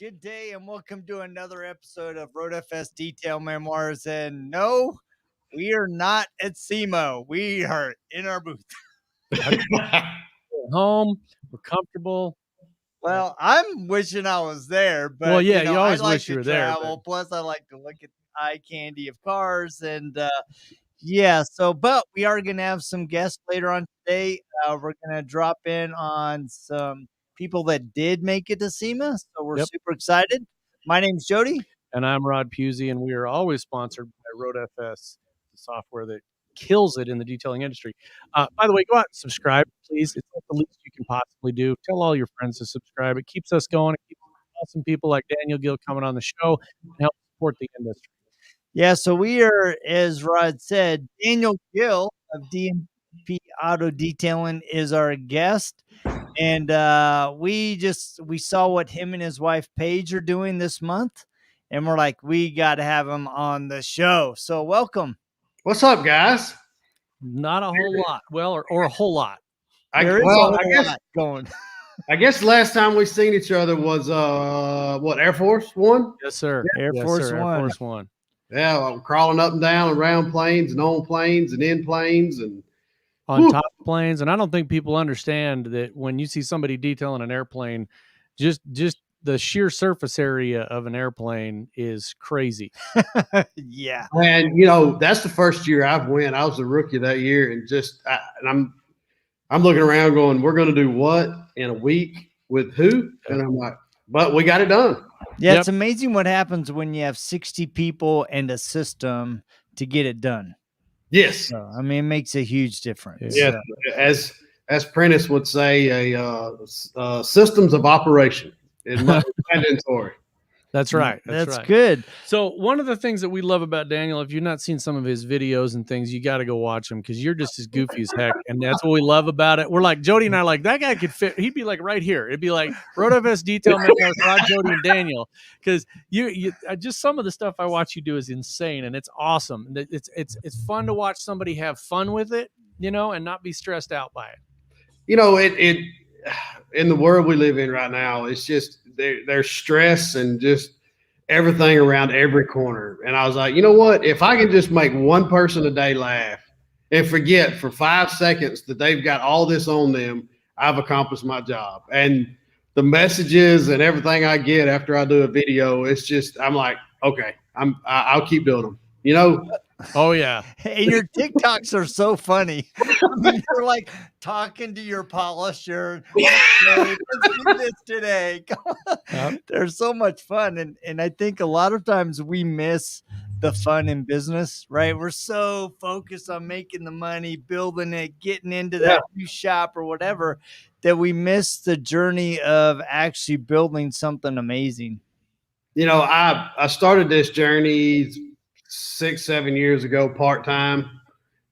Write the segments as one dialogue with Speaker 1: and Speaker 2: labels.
Speaker 1: Good day and welcome to another episode of Road FS Detail Memoirs. And no, we are not at SEMO. We are in our booth.
Speaker 2: Home, we're comfortable.
Speaker 1: Well, I'm wishing I was there, but
Speaker 2: Well, yeah, you always
Speaker 1: I like
Speaker 2: wish you
Speaker 1: to
Speaker 2: were there,
Speaker 1: travel. Plus, I like to look at eye candy of cars, and but we are going to have some guests later on today. We're going to drop in on some people that did make it to SEMA, so we're super excited. My name's Jody.
Speaker 2: And I'm Rod Pusey, and we are always sponsored by Road FS, the software that kills it in the detailing industry. By the way, go out and subscribe, please. It's like the least you can possibly do. Tell all your friends to subscribe. It keeps us going. It keeps awesome people like Daniel Gill coming on the show and help support the industry.
Speaker 1: Yeah, so we are, as Rod said, Daniel Gill of D&P Auto Detailing is our guest. And we saw what him and his wife Paige are doing this month. And we're like, we got to have him on the show. So welcome.
Speaker 3: What's up, guys?
Speaker 2: Not a whole lot. Well, or a whole lot.
Speaker 1: There is a whole lot going.
Speaker 3: I guess the last time we seen each other was Air Force One?
Speaker 2: Yes, sir.
Speaker 1: Air Force One.
Speaker 3: Yeah, I'm crawling up and down around planes and on planes and in planes and
Speaker 2: on top of planes. And I don't think people understand that when you see somebody detailing an airplane, just the sheer surface area of an airplane is crazy.
Speaker 1: Yeah.
Speaker 3: And that's the first year I've went. I was a rookie that year, and I'm looking around going, we're going to do what in a week with who? And I'm like, but we got it done.
Speaker 1: Yeah, It's amazing what happens when you have 60 people and a system to get it done.
Speaker 3: Yes.
Speaker 1: So, I mean, it makes a huge difference.
Speaker 3: Yeah. As Prentice would say, systems of operation in my inventory.
Speaker 2: That's right.
Speaker 1: That's good.
Speaker 2: So one of the things that we love about Daniel, if you've not seen some of his videos and things, you got to go watch them because you're just as goofy as heck. And that's what we love about it. We're like, Jody and I like, that guy could fit. He'd be like right here. It'd be like Road FS Detail Memoirs, Rod, Jody, and Daniel. Because you just some of the stuff I watch you do is insane and it's awesome. It's fun to watch somebody have fun with it, and not be stressed out by it.
Speaker 3: It in the world we live in right now, it's just there's stress and just everything around every corner. And I was like, you know what? If I can just make one person a day laugh and forget for 5 seconds that they've got all this on them, I've accomplished my job. And the messages and everything I get after I do a video, it's just, I'm like, okay, I'll keep doing them,
Speaker 2: Oh yeah.
Speaker 1: And your TikToks are so funny. I mean, you're like talking to your polisher. Let's do this today. They're so much fun. And I think a lot of times we miss the fun in business, right? We're so focused on making the money, building it, getting into that new shop or whatever, that we miss the journey of actually building something amazing.
Speaker 3: I started this journey 6-7 years ago part-time,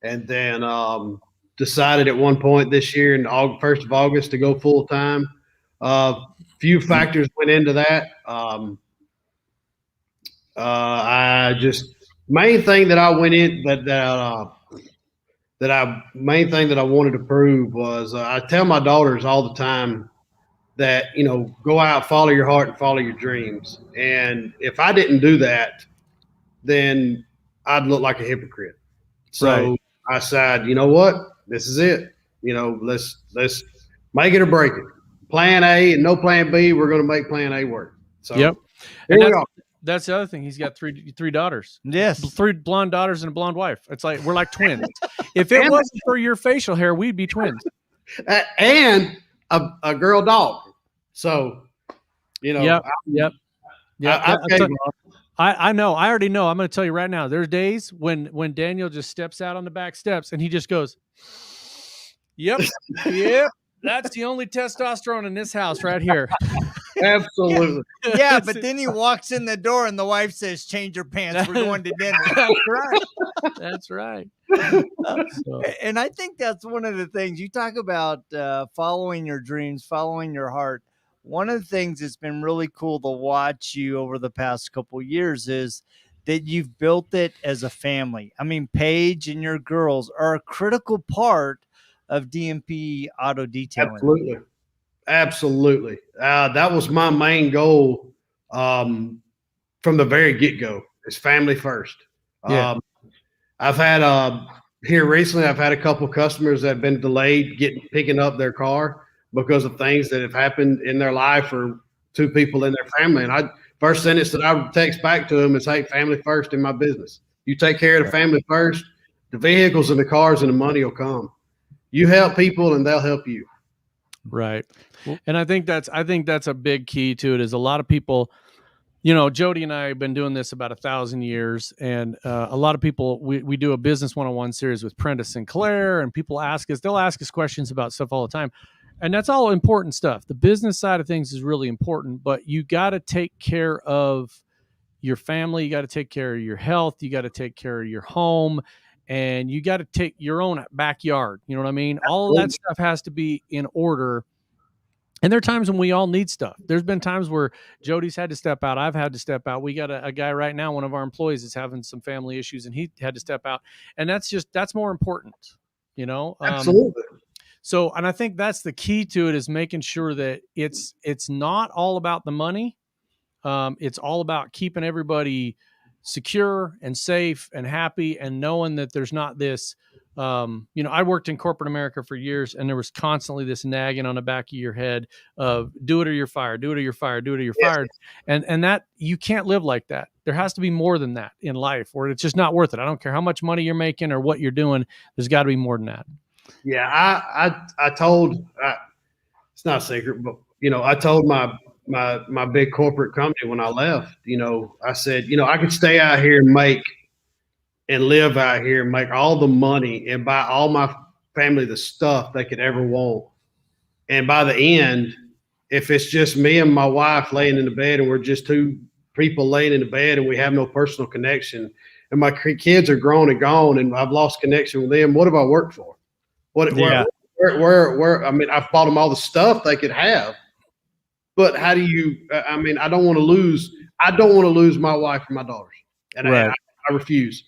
Speaker 3: and then decided at one point this year in 1st of August to go full-time. Few factors went into that. Main thing that I went in main thing that I wanted to prove was I tell my daughters all the time that go out, follow your heart and follow your dreams. And if I didn't do that, then I'd look like a hypocrite. So I said, you know what? This is it. Let's make it or break it. Plan A and no plan B. We're going to make plan A work. So
Speaker 2: here
Speaker 3: we are.
Speaker 2: That's the other thing. He's got three daughters.
Speaker 1: Yes.
Speaker 2: 3 blonde daughters and a blonde wife. It's like, we're like twins. If it wasn't for your facial hair, we'd be twins.
Speaker 3: And a girl dog. So,
Speaker 2: Yep. I know. I already know. I'm going to tell you right now. There's days when Daniel just steps out on the back steps and he just goes, yep. That's the only testosterone in this house right here.
Speaker 3: Absolutely.
Speaker 1: Yeah, but then he walks in the door and the wife says, change your pants. We're going to dinner.
Speaker 2: That's right.
Speaker 1: And I think that's one of the things you talk about, following your dreams, following your heart. One of the things that's been really cool to watch you over the past couple of years is that you've built it as a family. I mean, Paige and your girls are a critical part of D&P Auto Detailing.
Speaker 3: Absolutely. That was my main goal from the very get-go. It's family first.
Speaker 2: Yeah.
Speaker 3: I've had here recently, I've had a couple of customers that have been delayed picking up their car because of things that have happened in their life or two people in their family. And first sentence that I would text back to them is, hey, family first in my business. You take care of the family first, the vehicles and the cars and the money will come. You help people and they'll help you.
Speaker 2: Right. And I think that's a big key to it is a lot of people, you know, Jody and I have been doing this about 1,000 years. And a lot of people, we do a business 101 series with Prentice Sinclair, and people they'll ask us questions about stuff all the time. And that's all important stuff. The business side of things is really important, but you got to take care of your family. You got to take care of your health. You got to take care of your home, and you got to take your own backyard. You know what I mean? All of that stuff has to be in order. And there are times when we all need stuff. There's been times where Jody's had to step out. I've had to step out. We got a guy right now, one of our employees is having some family issues, and he had to step out. And that's more important, you know?
Speaker 3: Absolutely.
Speaker 2: So, and I think that's the key to it is making sure that it's not all about the money. It's all about keeping everybody secure and safe and happy, and knowing that there's not this, you know, I worked in corporate America for years, and there was constantly this nagging on the back of your head of do it or you're fired, do it or you're fired, do it or you're fired. And that you can't live like that. There has to be more than that in life, or it's just not worth it. I don't care how much money you're making or what you're doing. There's got to be more than that.
Speaker 3: Yeah. I told, it's not a secret, but you know, I told my big corporate company when I left, you know, I said, you know, I could stay out here and live out here and make all the money and buy all my family the stuff they could ever want. And by the end, if it's just me and my wife laying in the bed and we're just two people laying in the bed and we have no personal connection and my kids are grown and gone and I've lost connection with them, what have I worked for? Where, I mean, I've bought them all the stuff they could have, but how do you, I mean, I don't want to lose my wife and my daughters. And I refuse.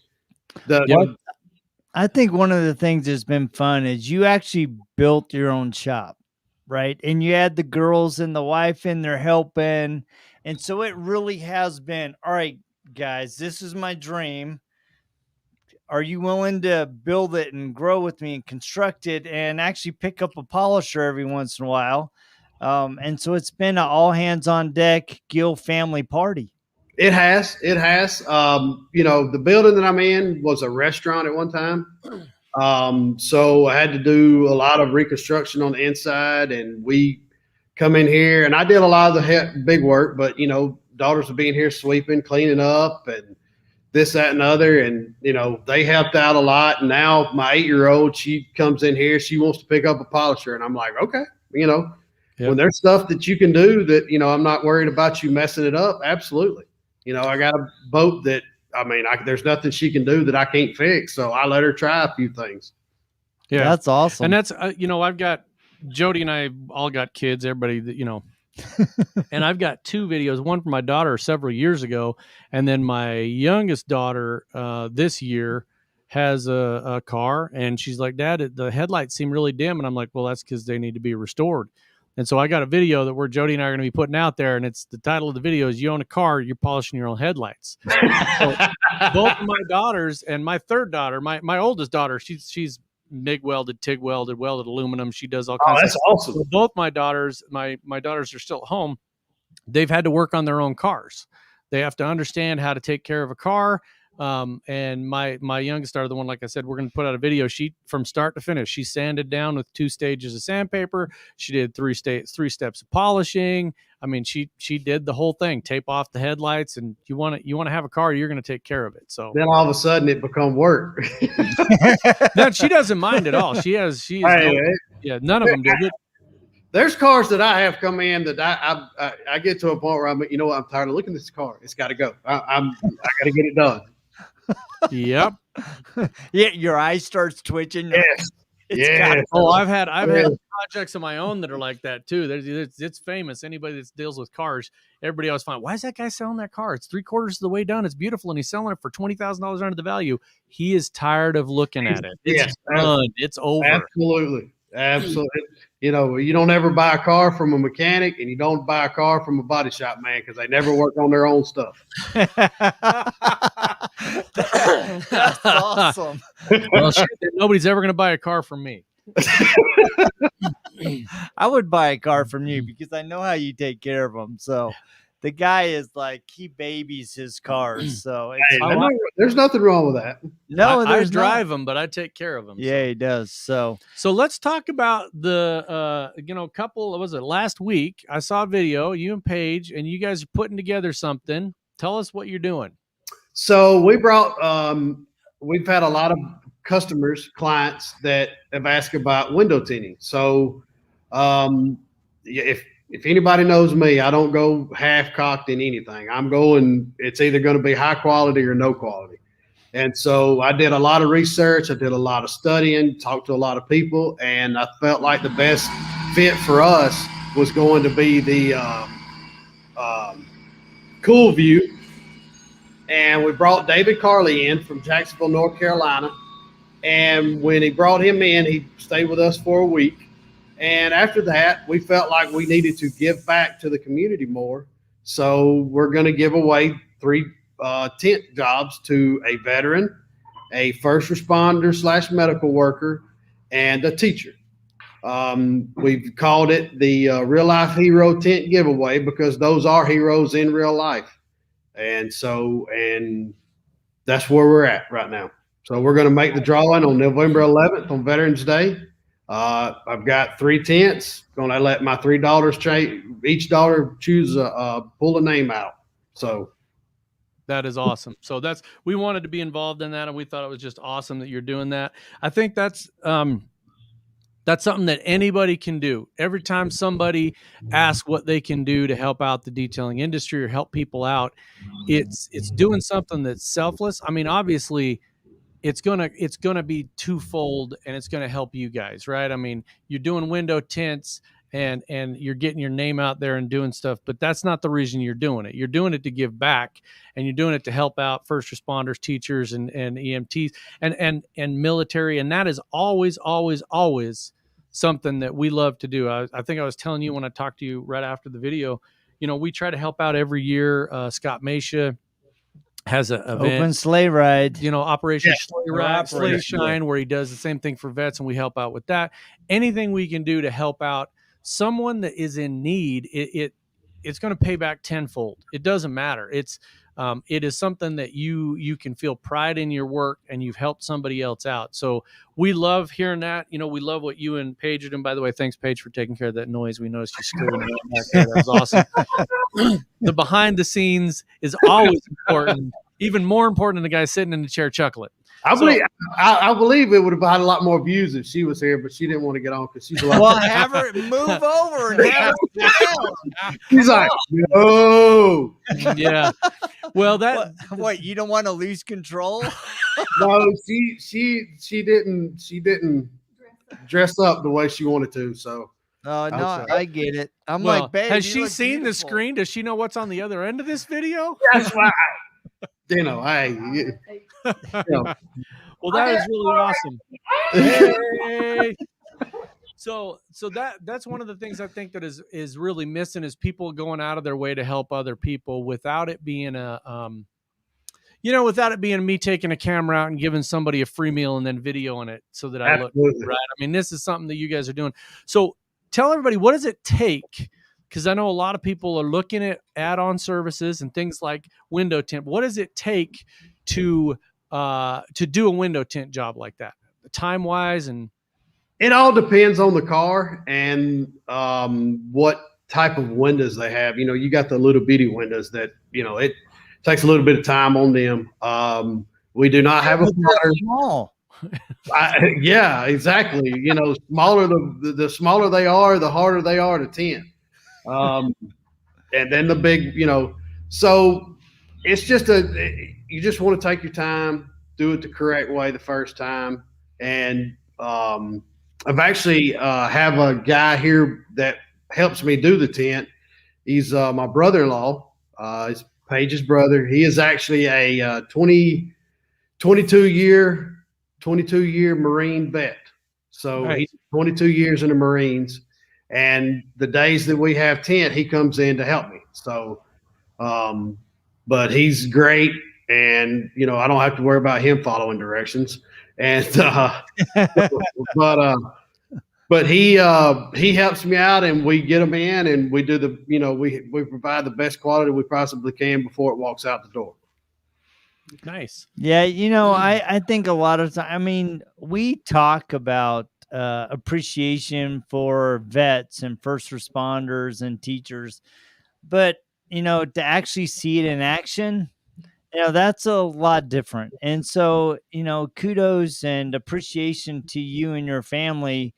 Speaker 1: I think one of the things that's been fun is you actually built your own shop, right? And you had the girls and the wife in there helping. And so it really has been, all right, guys, this is my dream. Are you willing to build it and grow with me and construct it and actually pick up a polisher every once in a while? And so it's been an all hands on deck Gill family party.
Speaker 3: It has. You know, the building that I'm in was a restaurant at one time. So I had to do a lot of reconstruction on the inside, and we come in here and I did a lot of the big work, but you know, daughters are being here sweeping, cleaning up and this, that, and other. And, you know, they helped out a lot. And now my 8-year-old, she comes in here, she wants to pick up a polisher. And I'm like, okay, you know, when there's stuff that you can do that, you know, I'm not worried about you messing it up. Absolutely. You know, I got a boat that, I mean, there's nothing she can do that I can't fix. So I let her try a few things.
Speaker 2: Yeah.
Speaker 1: That's awesome.
Speaker 2: And that's, you know, I've got Jody and I all got kids, everybody that, you know, and I've got 2 videos, one for my daughter several years ago. And then my youngest daughter this year has a car, and she's like, Dad, the headlights seem really dim. And I'm like, well, that's because they need to be restored. And so I got a video that where Jody and I are going to be putting out there, and it's the title of the video is "You Own a Car, You're Polishing Your Own Headlights." So both of my daughters and my third daughter, my oldest daughter, she's MIG welded, TIG welded, welded aluminum. She does all kinds of stuff.
Speaker 3: Awesome.
Speaker 2: So both my daughters, my daughters are still at home. They've had to work on their own cars. They have to understand how to take care of a car. And my youngest daughter, the one, like I said, we're going to put out a video sheet from start to finish. She sanded down with 2 stages of sandpaper. She did 3 steps of polishing. I mean, she did the whole thing, tape off the headlights, and you want to have a car, you're going to take care of it. So
Speaker 3: then all of a sudden it become work.
Speaker 2: No, she doesn't mind at all. None of them do.
Speaker 3: There's cars that I have come in that I get to a point where I'm, you know what, I'm tired of looking at this car. It's got to go. I got to get it done.
Speaker 2: Yep.
Speaker 1: Yeah, your eye starts twitching.
Speaker 3: Yes. Yes.
Speaker 2: Oh, I've had projects of my own that are like that too. It's famous. Anybody that deals with cars, everybody always finds, why is that guy selling that car? It's 3/4 of the way done. It's beautiful, and he's selling it for $20,000 under the value. He is tired of looking at it. It's done. It's over.
Speaker 3: Absolutely. You know, you don't ever buy a car from a mechanic, and you don't buy a car from a body shop man because they never work on their own stuff.
Speaker 1: That's awesome.
Speaker 2: Well, shit, then nobody's ever going to buy a car from me.
Speaker 1: I would buy a car from you because I know how you take care of them. So the guy is like, he babies his cars. So it's,
Speaker 3: there's nothing wrong with that.
Speaker 1: no,
Speaker 2: I drive them, but I take care of them.
Speaker 1: Yeah, so. He does. So
Speaker 2: let's talk about the, couple, was it last week? I saw a video, you and Paige, and you guys are putting together something. Tell us what you're doing. So
Speaker 3: we brought, we've had a lot of customers, clients that have asked about window tinting. So if anybody knows me, I don't go half cocked in anything. I'm going, it's either going to be high quality or no quality. And so I did a lot of research. I did a lot of studying, talked to a lot of people, and I felt like the best fit for us was going to be the Cool View. And we brought David Carley in from Jacksonville, North Carolina. And when he brought him in, he stayed with us for a week. And after that, we felt like we needed to give back to the community more. So we're going to give away 3 tint jobs to a veteran, a first responder / medical worker, and a teacher. We've called it the Real Life Hero Tint Giveaway because those are heroes in real life. And that's where we're at right now. So we're going to make the drawing on November 11th on Veterans Day. I've got 3 tints. Going to let my 3 daughters each daughter choose pull a name out. So
Speaker 2: that is awesome. So we wanted to be involved in that, and we thought it was just awesome that you're doing that. I think that's something that anybody can do. Every time somebody asks what they can do to help out the detailing industry or help people out, it's doing something that's selfless. I mean, obviously, it's gonna be twofold, and it's gonna help you guys, right? I mean, you're doing window tints and you're getting your name out there and doing stuff, but that's not the reason you're doing it. You're doing it to give back, and you're doing it to help out first responders, teachers, and EMTs and military, and that is always something that we love to do. I think I was telling you when I talked to you right after the video, we try to help out every year. Scott Masha has a
Speaker 1: open sleigh ride,
Speaker 2: Operation Sleigh Shine, where he does the same thing for vets, and we help out with that. Anything we can do to help out someone that is in need, it's going to pay back tenfold. It doesn't matter. It is something that you can feel pride in your work, and you've helped somebody else out. So we love hearing that. We love what you and Paige are doing. By the way, thanks, Paige, for taking care of that noise. We noticed you screaming back there. That was awesome. The behind the scenes is always important, even more important than the guy sitting in the chair chuckling.
Speaker 3: I believe it would have had a lot more views if she was here, but she didn't want to get on because she's a lot.
Speaker 1: Well, have her move over and have her down.
Speaker 3: She's like, no.
Speaker 2: Yeah. Well,
Speaker 1: what you don't want to lose control?
Speaker 3: No, she didn't dress up the way she wanted to. So.
Speaker 1: Oh no, I get it. I'm
Speaker 2: well,
Speaker 1: like, babe,
Speaker 2: has she seen
Speaker 1: beautiful.
Speaker 2: The screen? Does she know what's on the other end of this video?
Speaker 3: That's right.
Speaker 2: Well, that is really awesome. Hey. So that's one of the things I think that is really missing is people going out of their way to help other people without it being without it being me taking a camera out and giving somebody a free meal and then videoing it so that I look right. I mean, this is something that you guys are doing. So tell everybody, what does it take? Because I know a lot of people are looking at add-on services and things like window tint. What does it take to do a window tint job like that, time-wise? And
Speaker 3: it all depends on the car and what type of windows they have. You got the little bitty windows that it takes a little bit of time on them. We do not have a
Speaker 1: small.
Speaker 3: Yeah, exactly. Smaller the smaller they are, the harder they are to tint. And then the big, so it's just you just want to take your time, do it the correct way the first time. And I've actually have a guy here that helps me do the tint. He's my brother-in-law. He's Paige's brother. He is actually a 22 year Marine vet. So He's 22 years in the Marines. And the days that we have tent, he comes in to help me. So, but he's great. And, I don't have to worry about him following directions. And, but he helps me out, and we get them in, and we do we provide the best quality we possibly can before it walks out the door.
Speaker 2: Nice.
Speaker 1: Yeah, I think a lot of time, I mean, we talk about appreciation for vets and first responders and teachers, but to actually see it in action, that's a lot different. And so, kudos and appreciation to you and your family.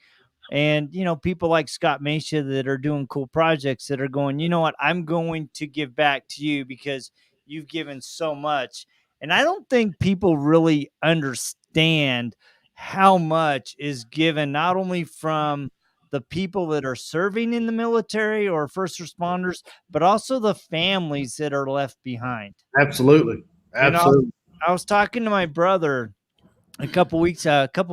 Speaker 1: And, people like Scott Mesha that are doing cool projects that are going, you know what, I'm going to give back to you because you've given so much. And I don't think people really understand how much is given, not only from the people that are serving in the military or first responders, but also the families that are left behind.
Speaker 3: Absolutely. Absolutely.
Speaker 1: I was talking to my brother a couple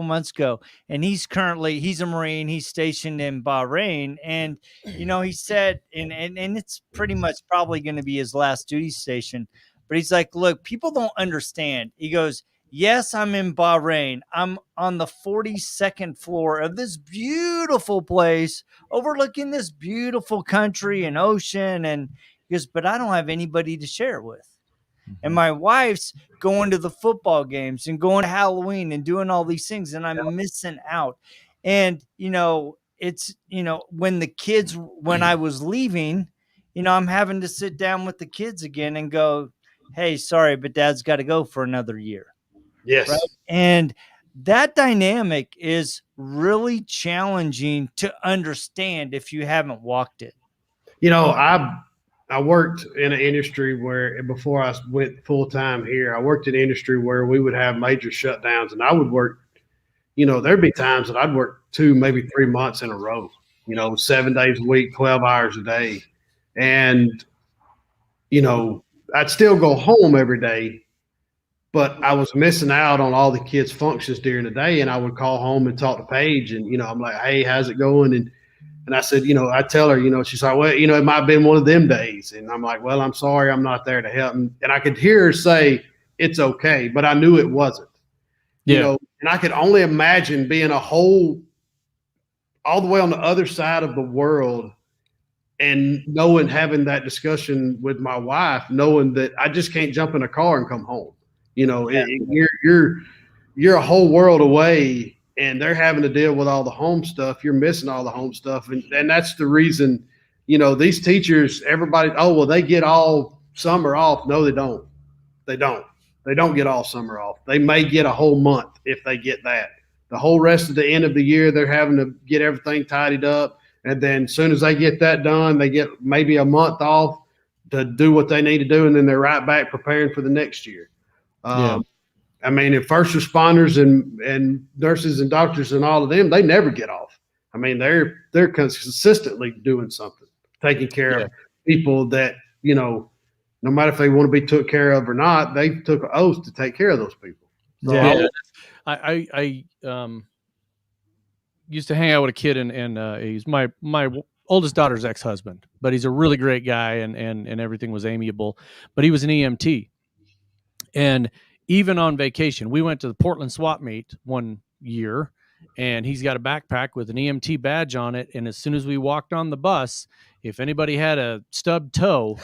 Speaker 1: months ago, and he's a Marine. He's stationed in Bahrain, and he said, and it's pretty much probably going to be his last duty station. But he's like, look, people don't understand. He goes, yes, I'm in Bahrain. I'm on the 42nd floor of this beautiful place overlooking this beautiful country and ocean, and he goes, but I don't have anybody to share it with. And my wife's going to the football games and going to Halloween and doing all these things, and I'm missing out. And, it's, when I was leaving, I'm having to sit down with the kids again and go, hey, sorry, but dad's got to go for another year.
Speaker 3: Yes.
Speaker 1: Right? And that dynamic is really challenging to understand if you haven't walked it.
Speaker 3: I worked in an industry where, before I went full time here, I worked in an industry where we would have major shutdowns, and I would work, there'd be times that I'd work 2, maybe 3 months in a row, 7 days a week, 12 hours a day. And, I'd still go home every day, but I was missing out on all the kids' functions during the day. And I would call home and talk to Paige, and, I'm like, hey, how's it going? And I said, I tell her, she's like, well, it might have been one of them days. And I'm like, well, I'm sorry, I'm not there to help. And I could hear her say, it's okay, but I knew it wasn't. And I could only imagine being all the way on the other side of the world, and having that discussion with my wife, knowing that I just can't jump in a car and come home. You're a whole world away, and they're having to deal with all the home stuff. You're missing all the home stuff. And that's the reason, these teachers, everybody, they get all summer off. No, they don't. They don't get all summer off. They may get a whole month if they get that. The whole rest of the end of the year, they're having to get everything tidied up. And then as soon as they get that done, they get maybe a month off to do what they need to do. And then they're right back preparing for the next year. I mean, if first responders and nurses and doctors and all of them, they never get off. I mean, they're consistently doing something, taking care of people that, no matter if they want to be took care of or not, they took an oath to take care of those people. So
Speaker 2: I used to hang out with a kid, and he's my oldest daughter's ex-husband, but he's a really great guy, and everything was amiable. But he was an EMT, and even on vacation, we went to the Portland swap meet one year, and he's got a backpack with an EMT badge on it. And as soon as we walked on the bus, if anybody had a stubbed toe,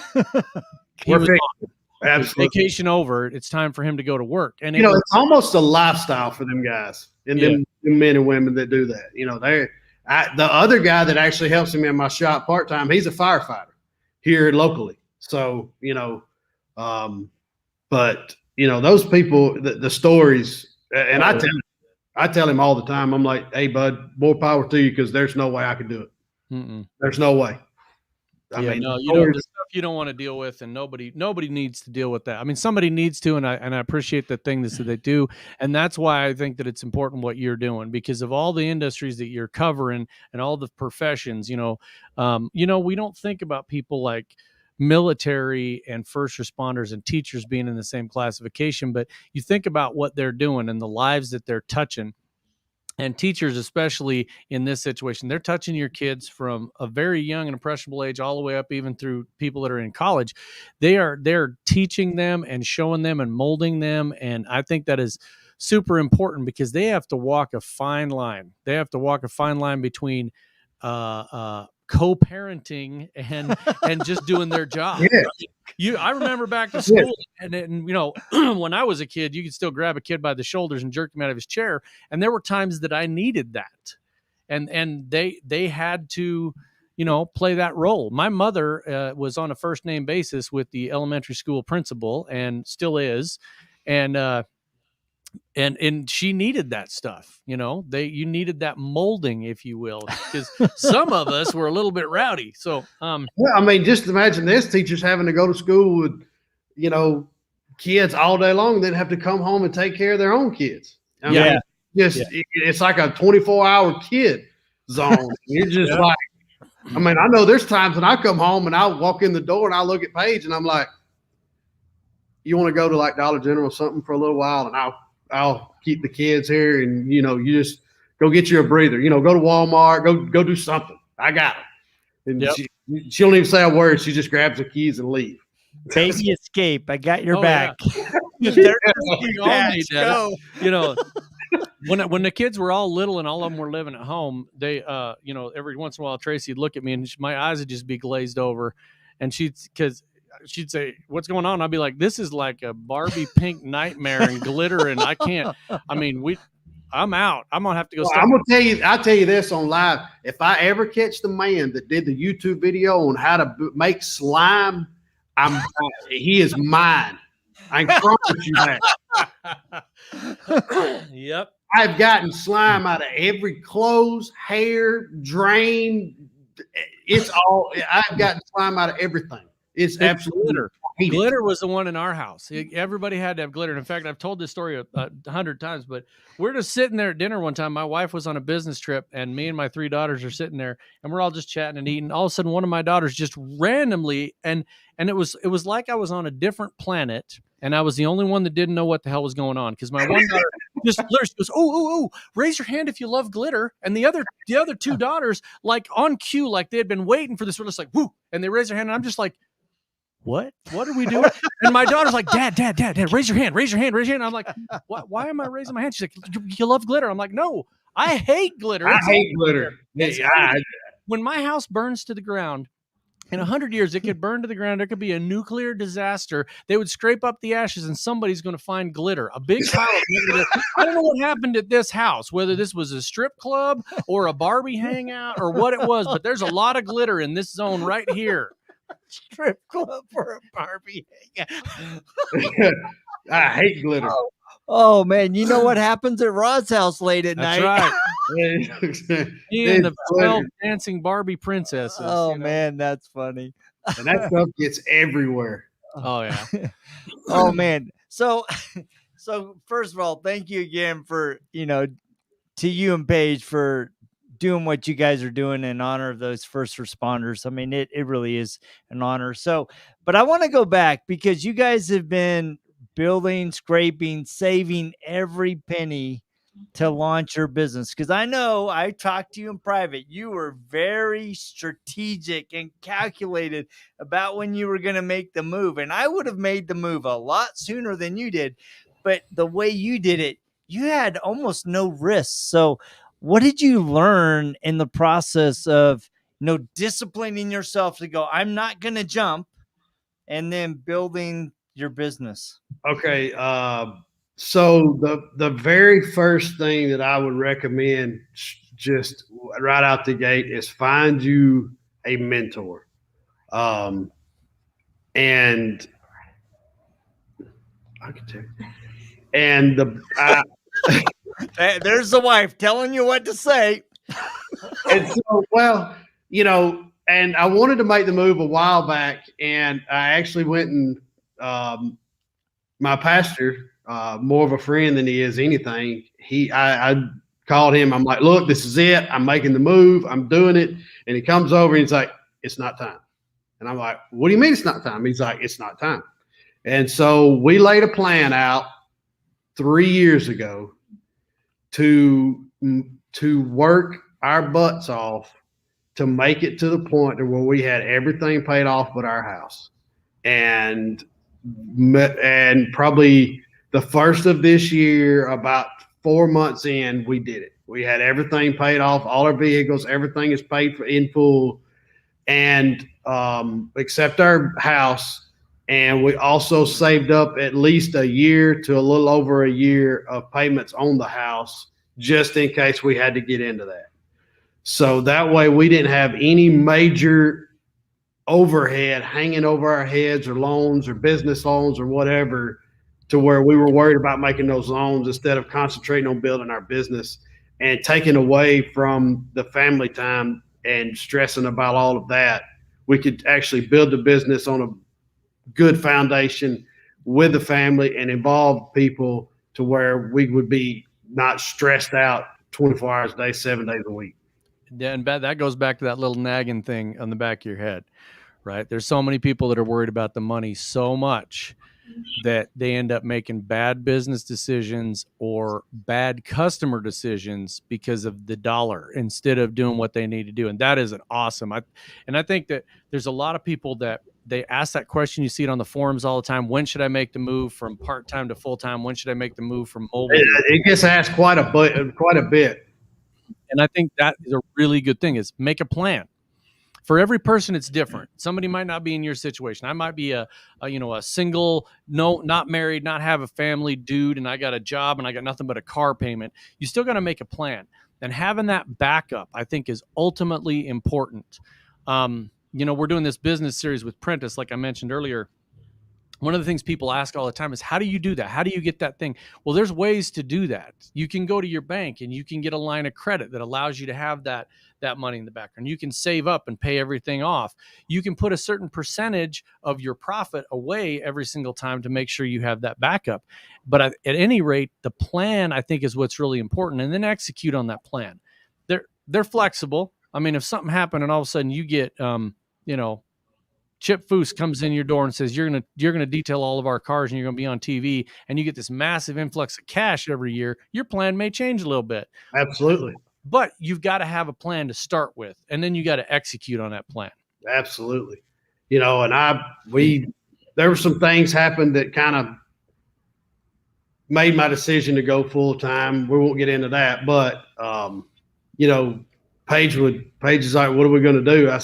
Speaker 2: vacation over, it's time for him to go to work. And
Speaker 3: it's almost a lifestyle for them guys and them men and women that do that. The other guy that actually helps me in my shop part-time, he's a firefighter here locally. So, but those people, the stories, and I tell him all the time, I'm like, hey, bud, more power to you, because there's no way I could do it. There's no way.
Speaker 2: I mean, the stuff you don't want to deal with, and nobody needs to deal with that. I mean, somebody needs to, and I appreciate the things that they do, and that's why I think that it's important what you're doing, because of all the industries that you're covering and all the professions. We don't think about people like military and first responders and teachers being in the same classification, but you think about what they're doing and the lives that they're touching. And teachers, especially in this situation, they're touching your kids from a very young and impressionable age all the way up even through people that are in college. They're teaching them and showing them and molding them. And I think that is super important because they have to walk a fine line. They have to walk a fine line between co-parenting and just doing their job.
Speaker 3: Yeah.
Speaker 2: I remember back to school, and when I was a kid, you could still grab a kid by the shoulders and jerk him out of his chair. And there were times that I needed that, and they had to, play that role. My mother was on a first name basis with the elementary school principal, and still is, and she needed that stuff. You needed that molding, if you will, because some of us were a little bit rowdy. So,
Speaker 3: well, I mean, just imagine this: teachers having to go to school with, kids all day long, then have to come home and take care of their own kids. I mean, it's like a 24-hour kid zone. You're just like, I mean, I know there's times when I come home and I'll walk in the door and I look at Paige and I'm like, you want to go to like Dollar General or something for a little while, and I'll keep the kids here, and you just go get you a breather. Go to Walmart, go do something. I got it. And she don't even say a word. She just grabs the keys and leave.
Speaker 1: Baby escape. I got your back.
Speaker 2: Yeah. Go. When the kids were all little and all of them were living at home, they every once in a while Tracy'd look at me and my eyes would just be glazed over, and she'd say, "What's going on?" I'd be like, "This is like a Barbie pink nightmare and glitter, and I can't. I mean, I'm out. I'm gonna have to go."
Speaker 3: Well, I'm gonna tell you. I'll tell you this on live. If I ever catch the man that did the YouTube video on how to make slime, he is mine. I promise you that.
Speaker 2: Yep.
Speaker 3: I've gotten slime out of every clothes, hair, drain. It's all. I've gotten slime out of everything. It's absolutely
Speaker 2: glitter was the one in our house. Everybody had to have glitter. In fact, I've told this story 100 times, but we're just sitting there at dinner one time. My wife was on a business trip, and me and my 3 daughters are sitting there, and we're all just chatting and eating. All of a sudden, one of my daughters just randomly, and it was like I was on a different planet, and I was the only one that didn't know what the hell was going on, because my one daughter just literally goes, oh, raise your hand if you love glitter. And the other 2 daughters, like on cue, like they had been waiting for this, were just like, woo, and they raise their hand, and I'm just like, what are we doing? And my daughter's like, Dad, raise your hand. I'm like, what? Why am I raising my hand? She's like, you love glitter. I'm like, no, I hate glitter.
Speaker 3: I hate glitter.
Speaker 2: When my house burns to the ground, in 100 years, it could burn to the ground. There could be a nuclear disaster. They would scrape up the ashes, and somebody's going to find glitter. A big pile of glitter. I don't know what happened at this house, whether this was a strip club or a Barbie hangout or what it was, but there's a lot of glitter in this zone right here.
Speaker 1: Strip club for a Barbie.
Speaker 3: I hate glitter.
Speaker 1: Oh man, you know what happens at Rod's house late at night?
Speaker 2: That's right. He and the 12 dancing Barbie princesses.
Speaker 1: Oh man, that's funny.
Speaker 3: And that stuff gets everywhere.
Speaker 2: Oh yeah.
Speaker 1: Oh man. So first of all, thank you again for, to you and Paige for doing what you guys are doing in honor of those first responders. I mean, it really is an honor. So, but I want to go back because you guys have been building, scraping, saving every penny to launch your business. Because I know I talked to you in private. You were very strategic and calculated about when you were going to make the move. And I would have made the move a lot sooner than you did. But the way you did it, you had almost no risk. So what did you learn in the process of, disciplining yourself to go, I'm not going to jump, and then building your business?
Speaker 3: Okay. So the very first thing that I would recommend just right out the gate is find you a mentor. And I can tell you. And
Speaker 1: there's the wife telling you what to say.
Speaker 3: And so, and I wanted to make the move a while back, and I actually went and my pastor, more of a friend than he is anything. I called him. I'm like, look, this is it. I'm making the move. I'm doing it. And he comes over and he's like, it's not time. And I'm like, what do you mean it's not time? He's like, it's not time. And so we laid a plan out 3 years ago to work our butts off to make it to the point where we had everything paid off but our house. And probably the first of this year, about 4 months in, we did it. We had everything paid off, all our vehicles, everything is paid for in full, and except our house. And we also saved up at least a year to a little over a year of payments on the house, just in case we had to get into that. So that way we didn't have any major overhead hanging over our heads, or loans or business loans or whatever, to where we were worried about making those loans instead of concentrating on building our business and taking away from the family time and stressing about all of that. We could actually build the business on a good foundation with the family and involve people to where we would be not stressed out 24 hours a day, 7 days a week.
Speaker 2: Yeah, and that goes back to that little nagging thing on the back of your head, right? There's so many people that are worried about the money so much that they end up making bad business decisions or bad customer decisions because of the dollar instead of doing what they need to do. And that is an awesome. I think that there's a lot of people that they ask that question. You see it on the forums all the time. When should I make the move from part-time to full-time? When should I make the move from mobile?
Speaker 3: It gets asked quite a bit.
Speaker 2: And I think that is a really good thing, is make a plan. For every person, it's different. Somebody might not be in your situation. I might be a single, not married, not have a family dude, and I got a job and I got nothing but a car payment. You still got to make a plan. And having that backup, I think, is ultimately important. We're doing this business series with Prentice, like I mentioned earlier. One of the things people ask all the time is, how do you do that? How do you get that thing? Well, there's ways to do that. You can go to your bank and you can get a line of credit that allows you to have that money in the background. You can save up and pay everything off. You can put a certain percentage of your profit away every single time to make sure you have that backup. But at any rate, the plan, I think, is what's really important, and then execute on that plan. They're flexible. I mean, if something happened and all of a sudden you get, Chip Foose comes in your door and says, you're gonna detail all of our cars and you're gonna be on TV, and you get this massive influx of cash every year, your plan may change a little bit.
Speaker 3: Absolutely.
Speaker 2: But you've got to have a plan to start with, and then you got to execute on that plan.
Speaker 3: Absolutely. And there were some things happened that kind of made my decision to go full time. We won't get into that, but Paige is like, what are we going to do? I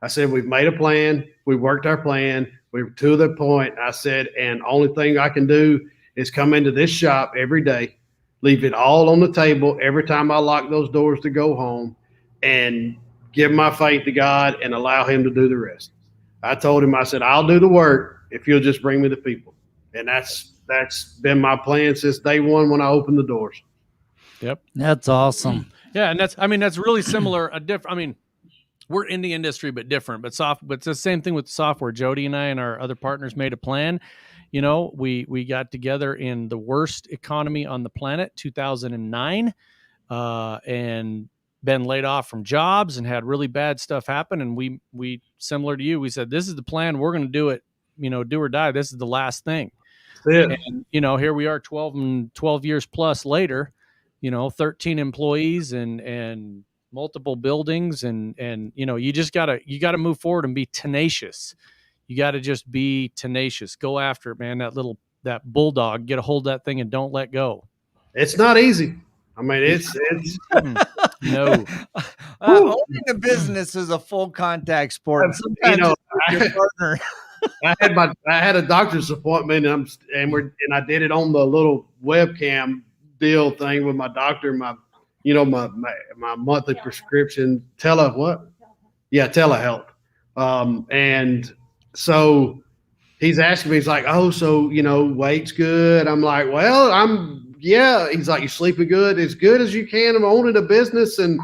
Speaker 3: said, we've made a plan. We worked our plan. We're to the point. I said, and only thing I can do is come into this shop every day, leave it all on the table every time I lock those doors to go home, and give my faith to God and allow him to do the rest. I told him, I said, I'll do the work if you'll just bring me the people. And that's been my plan since day one when I opened the doors.
Speaker 2: Yep.
Speaker 1: That's awesome.
Speaker 2: Yeah. And that's really similar. We're in the industry, but different, but it's the same thing with software. Jody and I and our other partners made a plan. We got together in the worst economy on the planet, 2009, and been laid off from jobs and had really bad stuff happen. And we similar to you, we said, this is the plan. We're going to do it, do or die. This is the last thing.
Speaker 3: Yeah.
Speaker 2: And, here we are 12 years plus later, 13 employees and multiple buildings. And you just gotta move forward and be tenacious. You got to just be tenacious. Go after it, man. That bulldog, get a hold of that thing and don't let go.
Speaker 3: It's not easy. I mean, it's
Speaker 2: no.
Speaker 1: Owning a business is a full contact sport. Sometimes your partner.
Speaker 3: I had a doctor's appointment and I did it on the little webcam deal thing with my doctor. My monthly prescription, telehealth. And so he's asking me, he's like, oh, so, weight's good. I'm like, well, he's like, you sleeping good? As good as you can. I'm owning a business and,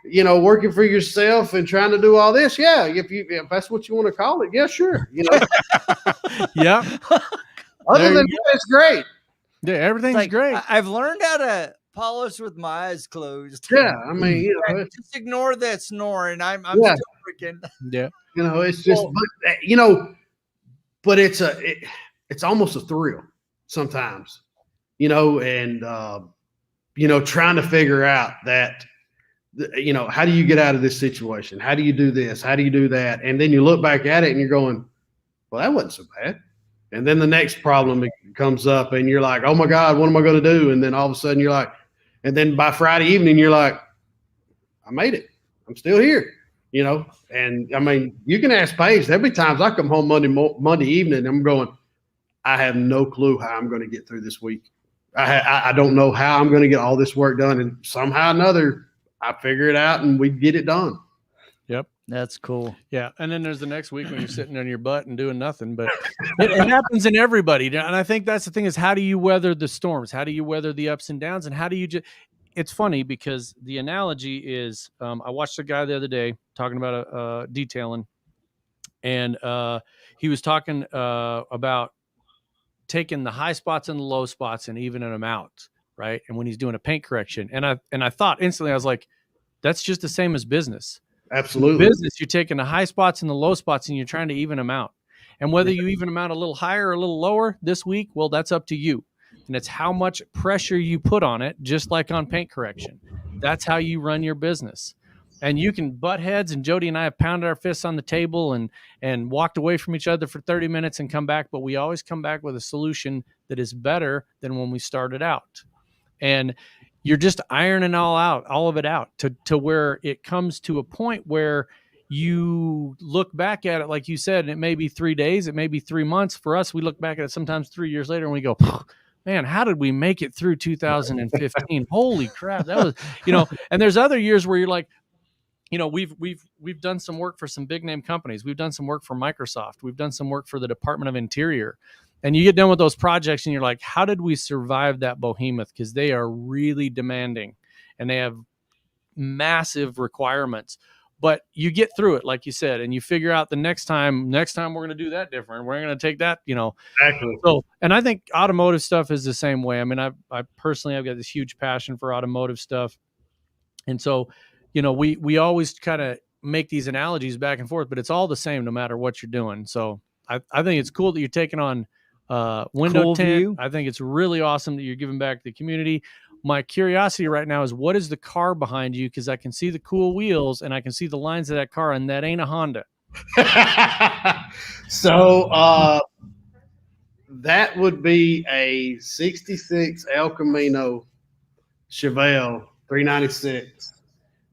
Speaker 3: working for yourself and trying to do all this. Yeah. If that's what you want to call it. Yeah, sure.
Speaker 2: Yeah.
Speaker 3: Other than that, it's great.
Speaker 2: Yeah. Everything's great.
Speaker 1: I've learned how to polish with my eyes closed.
Speaker 3: Yeah. I mean,
Speaker 1: just ignore that snoring. I'm
Speaker 3: yeah.
Speaker 1: still freaking.
Speaker 2: Yeah.
Speaker 3: It's just, but it's almost a thrill sometimes, and trying to figure out that, how do you get out of this situation? How do you do this? How do you do that? And then you look back at it and you're going, well, that wasn't so bad. And then the next problem comes up and you're like, oh my God, what am I going to do? And then all of a sudden you're like, and then by Friday evening, you're like, I made it. I'm still here, And I mean, you can ask Paige. There'll be times I come home Monday evening and I'm going, I have no clue how I'm going to get through this week. I don't know how I'm going to get all this work done. And somehow or another, I figure it out and we get it done.
Speaker 2: Yep.
Speaker 1: That's cool.
Speaker 2: Yeah. And then there's the next week when you're sitting on your butt and doing nothing, but it happens in everybody. And I think that's the thing is, how do you weather the storms? How do you weather the ups and downs? And how do you it's funny because the analogy is, I watched a guy the other day talking about detailing, and he was talking about taking the high spots and the low spots and evening them out, right? And when he's doing a paint correction, and I thought instantly, I was like, that's just the same as business.
Speaker 3: Absolutely.
Speaker 2: In business, you're taking the high spots and the low spots and you're trying to even them out. And whether you even them out a little higher or a little lower this week, well, that's up to you. And it's how much pressure you put on it, just like on paint correction. That's how you run your business. And you can butt heads, and Jody and I have pounded our fists on the table and walked away from each other for 30 minutes and come back, but we always come back with a solution that is better than when we started out. And you're just ironing all of it out to where it comes to a point where you look back at it, like you said, and it may be 3 days, it may be 3 months. For us, we look back at it sometimes 3 years later and we go, man, how did we make it through 2015? Holy crap. That was, and there's other years where you're like, we've done some work for some big name companies. We've done some work for Microsoft. We've done some work for the Department of Interior. And you get done with those projects and you're like, how did we survive that behemoth? Because they are really demanding and they have massive requirements. But you get through it, like you said, and you figure out the next time we're going to do that different. We're going to take that,
Speaker 3: Exactly.
Speaker 2: So, and I think automotive stuff is the same way. I mean, I personally, I've got this huge passion for automotive stuff. And so, we always kind of make these analogies back and forth, but it's all the same no matter what you're doing. So I think it's cool that you're taking on window
Speaker 1: Cool
Speaker 2: tint.
Speaker 1: view.
Speaker 2: I think it's really awesome that you're giving back to the community. My curiosity right now is, what is the car behind you? Because I can see the cool wheels and I can see the lines of that car, and that ain't a Honda.
Speaker 3: So that would be a 66 El Camino Chevelle 396.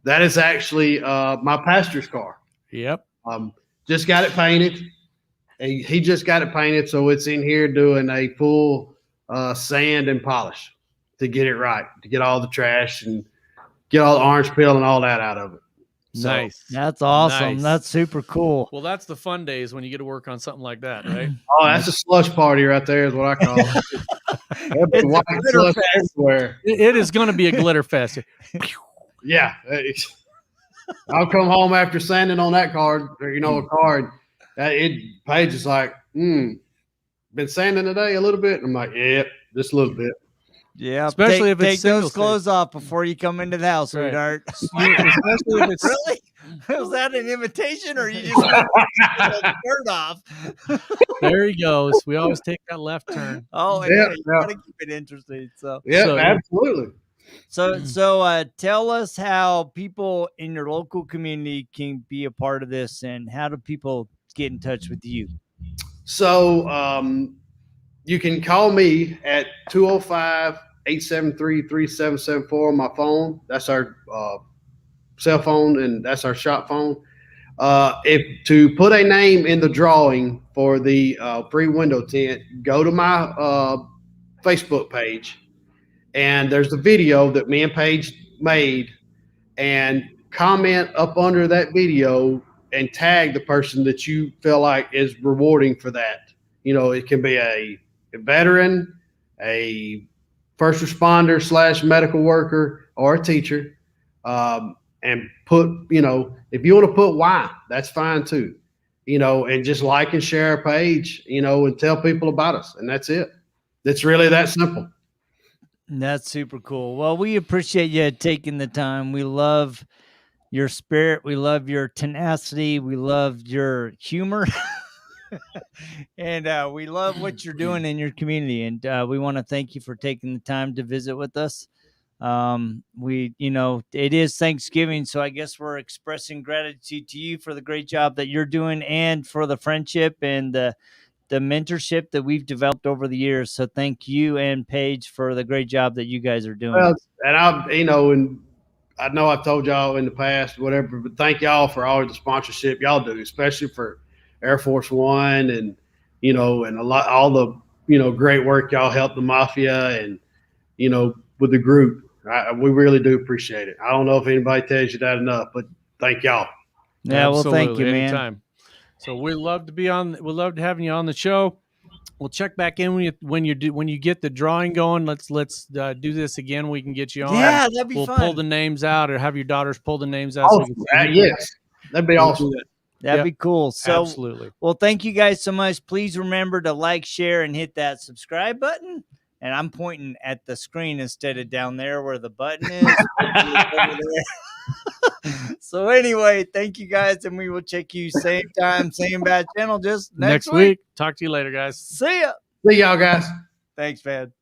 Speaker 3: That is actually my pastor's car.
Speaker 2: Yep.
Speaker 3: Just got it painted. He just got it painted, so it's in here doing a full sand and polish to get it right, to get all the trash and get all the orange peel and all that out of it. So,
Speaker 2: nice.
Speaker 1: That's awesome.
Speaker 2: Nice.
Speaker 1: That's super cool.
Speaker 2: Well, that's the fun days when you get to work on something like that, right?
Speaker 3: Oh, that's a slush party right there is what I call it.
Speaker 1: It's a
Speaker 3: White slush everywhere.
Speaker 2: It is going to be a glitter fest.
Speaker 3: Yeah. I'll come home after sanding on that card, or, a card. Paige is like, been sanding today a little bit? I'm like, yeah, just a little bit.
Speaker 1: Yeah,
Speaker 2: especially if it's
Speaker 1: take those clothes off before you come into the house,
Speaker 2: right.
Speaker 1: sweetheart.
Speaker 2: Especially if it's
Speaker 1: really. Was that an invitation, or you just want to take the shirt off?
Speaker 2: There he goes. We always take that left turn.
Speaker 1: Oh, yeah, you gotta keep it interesting. So
Speaker 3: yeah, absolutely.
Speaker 1: So tell us how people in your local community can be a part of this, and how do people get in touch with you?
Speaker 3: So you can call me at 205-873-3774 on my phone. That's our cell phone, and that's our shop phone. If to put a name in the drawing for the free window tint, go to my Facebook page, and there's a video that me and Paige made, and comment up under that video and tag the person that you feel like is rewarding for that. It can be a veteran, a first responder / medical worker, or a teacher. And put, if you want to put why, that's fine too. And just like and share our page, and tell people about us. And that's it. It's really that simple.
Speaker 1: That's super cool. Well, we appreciate you taking the time. We love your spirit. We love your tenacity. We love your humor. And we love what you're doing in your community. And we want to thank you for taking the time to visit with us. We, it is Thanksgiving, so I guess we're expressing gratitude to you for the great job that you're doing and for the friendship and the mentorship that we've developed over the years. So thank you and Paige for the great job that you guys are doing.
Speaker 3: Well, and I know I've told y'all in the past, whatever, but thank y'all for all the sponsorship y'all do, especially for Air Force One and and all the great work y'all help the Mafia and with the group. We really do appreciate it. I don't know if anybody tells you that enough, but thank y'all.
Speaker 1: Yeah, well, thank you, man.
Speaker 2: Anytime. So we love to be on. We loved having you on the show. We'll check back in when you get the drawing going. Let's do this again. We can get you on.
Speaker 1: Yeah, that'd be fun.
Speaker 2: We'll pull the names out, or have your daughters pull the names out.
Speaker 3: Oh, yes, that'd be awesome.
Speaker 1: That'd be cool. So,
Speaker 2: absolutely.
Speaker 1: Well, thank you guys so much. Please remember to like, share, and hit that subscribe button. And I'm pointing at the screen instead of down there where the button is. So anyway, thank you guys, and we will check you same time, same bad channel just next week.
Speaker 2: Talk to you later, guys.
Speaker 1: See ya.
Speaker 3: See y'all, guys.
Speaker 1: Thanks, man.